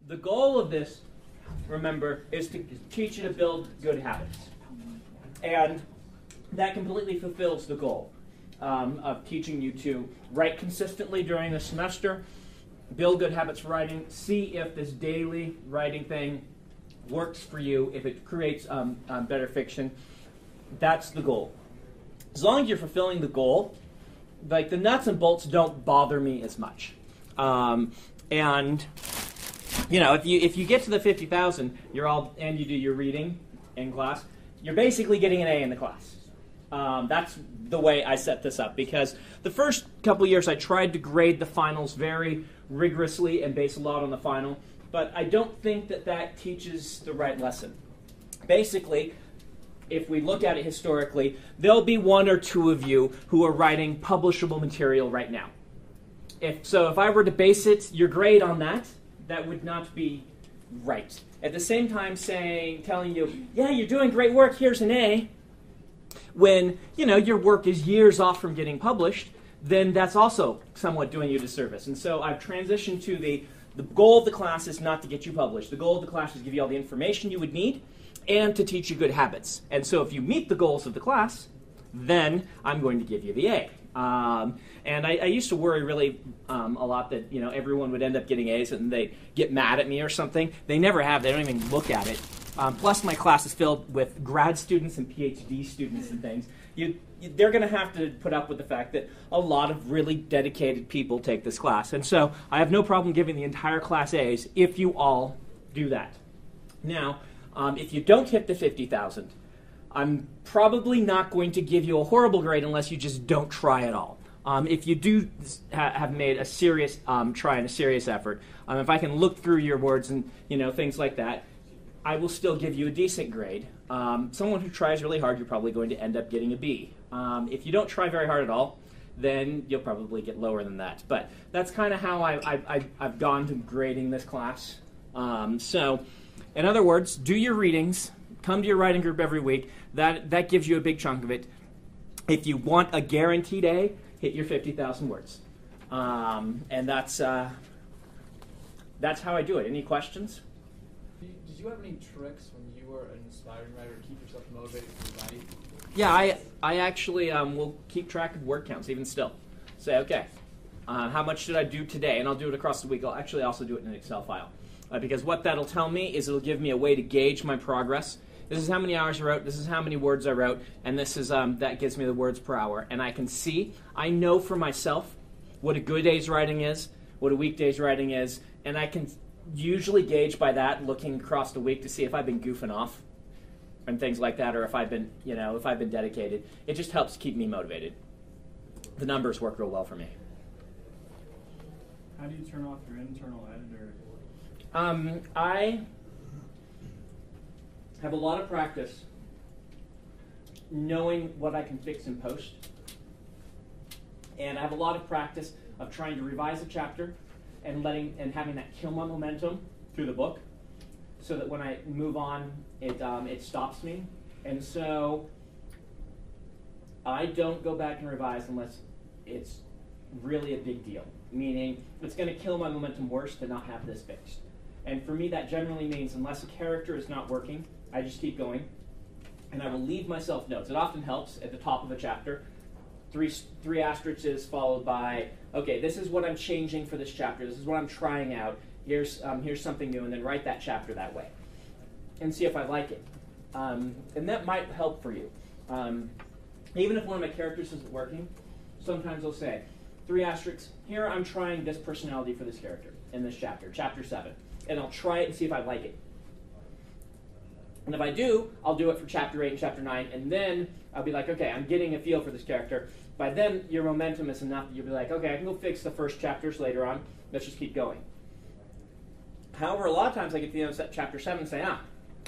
the goal of this, remember, is to teach you to build good habits. And that completely fulfills the goal of teaching you to write consistently during the semester, build good habits for writing, see if this daily writing thing works for you, if it creates better fiction. That's the goal. As long as you're fulfilling the goal, like the nuts and bolts don't bother me as much. And you know, if you get to the 50,000, and you do your reading in class, you're basically getting an A in the class. That's the way I set this up, because the first couple years I tried to grade the finals very rigorously and base a lot on the final, but I don't think that teaches the right lesson. Basically, if we look at it historically, there'll be one or two of you who are writing publishable material right now. If I were to base your grade on that, that would not be right. At the same time telling you, yeah, you're doing great work, here's an A, when, your work is years off from getting published, then that's also somewhat doing you a disservice. And so I've transitioned to the goal of the class is not to get you published. The goal of the class is to give you all the information you would need and to teach you good habits. And so if you meet the goals of the class, then I'm going to give you the A. And I used to worry really a lot that everyone would end up getting A's and they get mad at me or something. They never have. They don't even look at it. Plus, my class is filled with grad students and PhD students and things. They're going to have to put up with the fact that a lot of really dedicated people take this class. And so I have no problem giving the entire class A's if you all do that. Now, if you don't hit the 50,000, I'm probably not going to give you a horrible grade unless you just don't try at all. If you do have made a serious try and a serious effort, if I can look through your words and things like that, I will still give you a decent grade. Someone who tries really hard, you're probably going to end up getting a B. If you don't try very hard at all, then you'll probably get lower than that. But that's kind of how I've gone to grading this class. So, in other words, do your readings. Come to your writing group every week. That gives you a big chunk of it. If you want a guaranteed A, hit your 50,000 words. And that's how I do it. Any questions? Did you have any tricks when you were an aspiring writer to keep yourself motivated to write? Yeah, I actually will keep track of word counts even still. Say, okay, how much did I do today? And I'll do it across the week. I'll actually also do it in an Excel file. Because what that'll tell me is it'll give me a way to gauge my progress. This is how many hours I wrote, this is how many words I wrote, and this is that gives me the words per hour. And I know for myself what a good day's writing is, what a weekday's writing is, and I can usually gauge by that, looking across the week to see if I've been goofing off and things like that, or if I've been, if I've been dedicated. It just helps keep me motivated. The numbers work real well for me. How do you turn off your internal editor? I have a lot of practice knowing what I can fix in post. And I have a lot of practice of trying to revise a chapter and having that kill my momentum through the book, so that when I move on, it stops me. And so I don't go back and revise unless it's really a big deal, meaning it's going to kill my momentum worse to not have this fixed. And for me, that generally means unless a character is not working, I just keep going, and I will leave myself notes. It often helps at the top of a chapter. Three asterisks followed by, okay, this is what I'm changing for this chapter. This is what I'm trying out. Here's something new, and then write that chapter that way, and see if I like it. And that might help for you. Even if one of my characters isn't working, sometimes I'll say, 3 asterisks, here I'm trying this personality for this character in this chapter, chapter 7. And I'll try it and see if I like it. And if I do, I'll do it for chapter 8 and chapter 9, and then I'll be like, okay, I'm getting a feel for this character. By then, your momentum is enough that you'll be like, okay, I can go fix the first chapters later on. Let's just keep going. However, a lot of times I get to the end of chapter 7 and say, that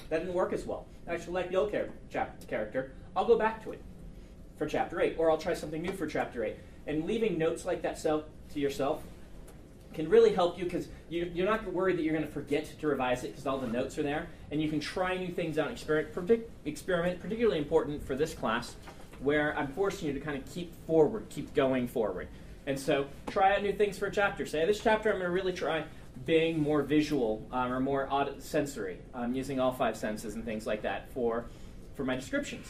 didn't work as well. I actually like the old character. I'll go back to it for chapter 8, or I'll try something new for chapter 8. And leaving notes like that to yourself can really help you, because you're not worried that you're going to forget to revise it because all the notes are there, and you can try new things out and experiment, particularly important for this class, where I'm forcing you to kind of keep going forward. And so try out new things for a chapter. Say, this chapter I'm going to really try being more visual or more sensory, using all 5 senses and things like that for my descriptions.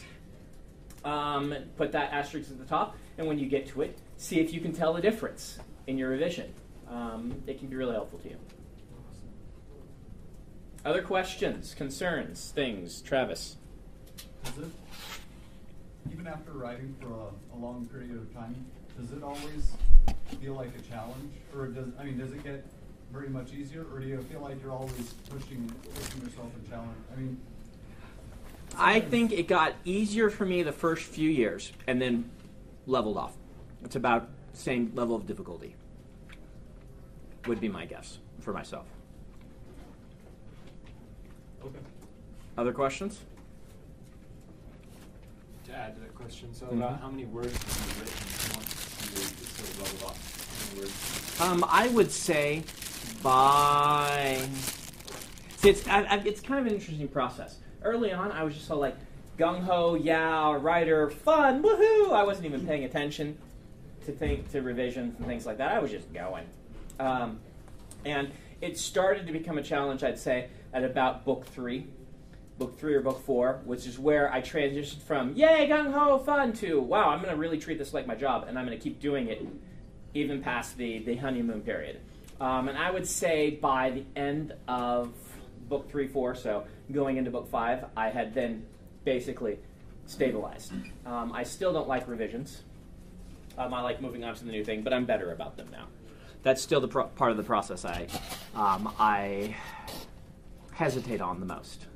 Put that asterisk at the top, and when you get to it, see if you can tell the difference in your revision. It can be really helpful to you. Other questions, concerns, things? Travis? Does it, even after writing for a long period of time, does it always feel like a challenge? Or does it get very much easier? Or do you feel like you're always pushing yourself and challenge? I think it got easier for me the first few years and then leveled off. It's about the same level of difficulty, would be my guess for myself. Okay. Other questions? To add to that question, so about how many words have you written once you sort of leveled off? How many words? I would say see, it's kind of an interesting process. Early on, I was just so gung-ho, yeah, writer, fun, woohoo! I wasn't even paying attention to revisions and things like that. I was just going. And it started to become a challenge, I'd say, at about book 3 or book 4, which is where I transitioned from, yay, gung-ho, fun, to, wow, I'm going to really treat this like my job, and I'm going to keep doing it even past the honeymoon period. And I would say by the end of book 3, 4, so going into book 5, I had then basically stabilized. I still don't like revisions. I like moving on to the new thing, but I'm better about them now. That's still the part of the process I hesitate on the most.